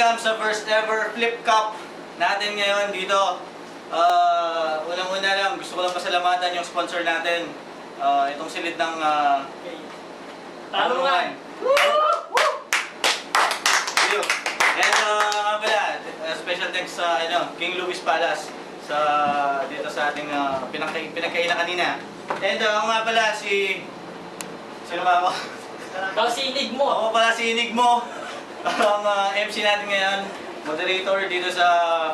welcome sa first ever Flip Cup natin ngayon dito. Unang-una lang, gusto ko lang pasalamatan yung sponsor natin. Itong silid ng Tarungan. And nga pala, special thanks sa King Louis Palace dito sa ating pinagkainan kanina. And ako nga pala sino ba ako? Ikaw sinig mo. Ako pala si Inig mo. Ang MC natin ngayon, moderator dito sa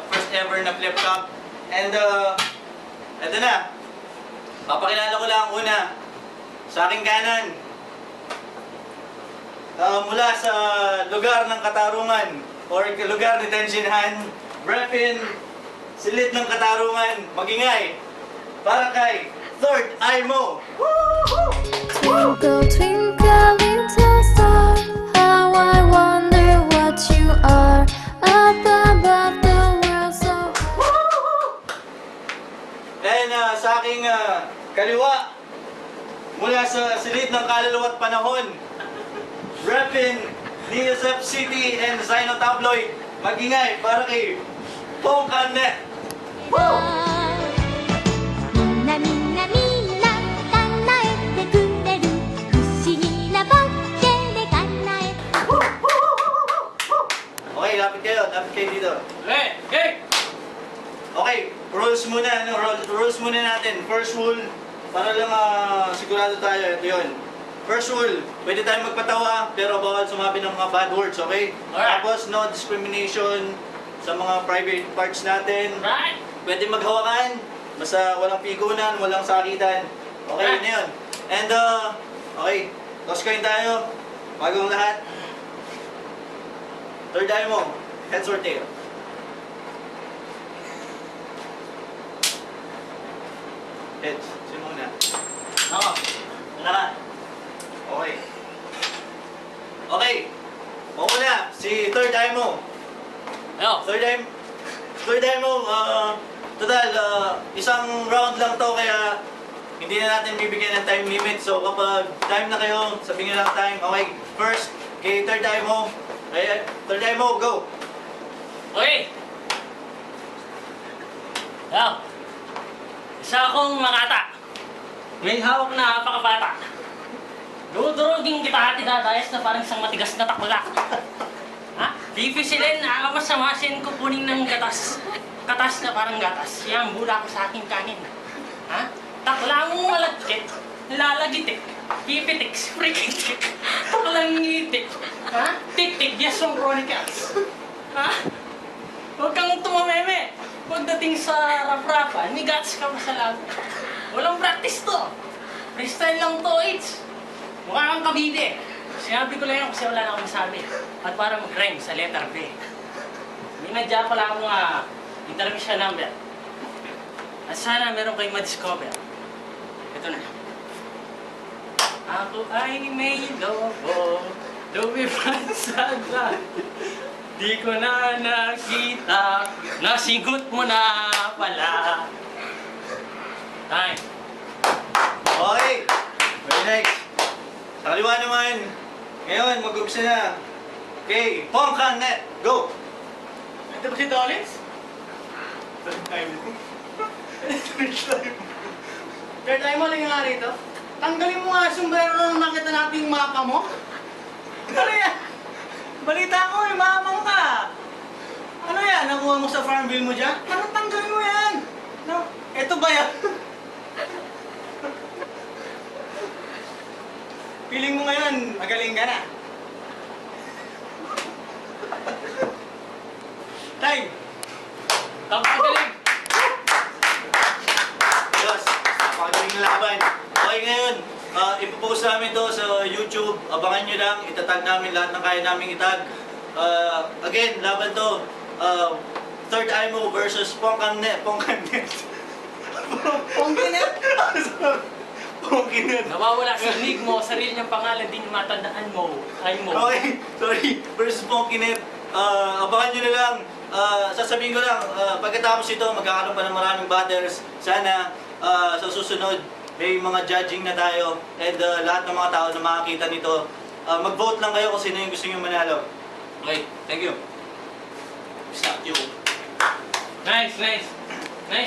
first ever na Flip Cup. And eto na, papakilala ko lang una sa aking kanan. Mula sa lugar ng Katarungan or lugar ni Tenshinhan, Brepin, silid ng Katarungan, magingay, para kay Third Eye Mo. Twinkle, twinkle, little star, how I wonder what you are, up above the world so high. And sa aking kaliwa, mula sa silid ng kaluluwa at panahon, Reppin, DSF City and Sino Tabloid, magingay para kay Pongkanet. みんなみんなみんな叶えてくれる不思議なボッケで叶えて Okay, lapit kayo dito. Hey! Hey! Okay, rules muna, rules muna natin. First rule, para lang sigurado tayo, ito yun. First rule, pwede tayong magpatawa, pero bawal sumabi ng mga bad words, okay? Alright. Tapos, no discrimination sa mga private parts natin. Right! Pwede maghawakan, basta walang pigunan, walang sakitan. Okay, yun na yun. And, okay, toss coin tayo. Bagong lahat. Third eye mo, heads or tail? Heads. Sino muna? Ako. Wala ka. Okay. Okay. Ako na, si third eye mo. Ano? Third eye mo, total, isang round lang to kaya hindi na natin bibigyan ng time limit. So kapag time na kayo, sabihin nyo lang time. Okay, first, kay third eye mo. Okay, third eye mo, go. Okay! Now, isa akong makata. May hawak na pakabata. Dudurugin kita at idadayas na parang isang matigas na takla. Ha? Pipisilin, amasamasin ko kunin ng gatas. Katas na parang gatas. Yan, bula ko sa aking kanin. Ha? Takla mong malagkit, lalagitik, pipitik, sprikitik, taklang ngitik. Ha? Tik-tik, yes, from chronicles. Ha? Huwag kang tumameme. Pagdating sa rap-rapan, may guts ka pa sa labi. Walang practice to. Freestyle lang to, it's. Mukha kang kabide. Sinabi ko lang yan kasi wala na akong masabi. At para mag-rhyme sa letter B. Minadya pala akong intermission number. At sana meron kayong ma-discover. Ito na. Ako ay may lobo, lumipad sa daan. Di ko na nakita, nasigot mo na pala. Time. Okay. Very next. Sa kaliwa naman. Ngayon, mag-umpisa na. Okay, Pongkanet, go. Ito ba si Tollins? Third time. Third time mo lang nga rito. Tanggalin mo nga sombrero nung nakita natin yung mapa mo. Ano yan? Balita ko, mamang ka. Ano yan? Nakuha mo sa farm bill mo dyan? Parang tanggalin mo yan. No? Ito ba yan? Feeling mo ngayon, magaling ka na. Time! Tapos magaling! Yes, napakagaling na laban. Okay, ngayon, ipopost namin to sa YouTube. Abangan nyo lang, itatag namin lahat ng kaya naming itag. Again, laban to. Third Eye Mo versus Pongkanet. Pongkanet. Pongkinet? Pongkanet. Nawawala sa lig mo, sarili niyang pangalan, di niyo matandaan mo. Ay mo. Okay, sorry. Versus Pongkanet. Abangan nyo na lang. Sasabihin ko lang, pagkatapos ito, magkakaroon pa ng maraming battles. Sana sa susunod, may mga judging na tayo. And lahat ng mga tao na makakita nito, mag-vote lang kayo kung sino yung gusto nyo manalo. Okay, thank you. Nice, nice. Nice.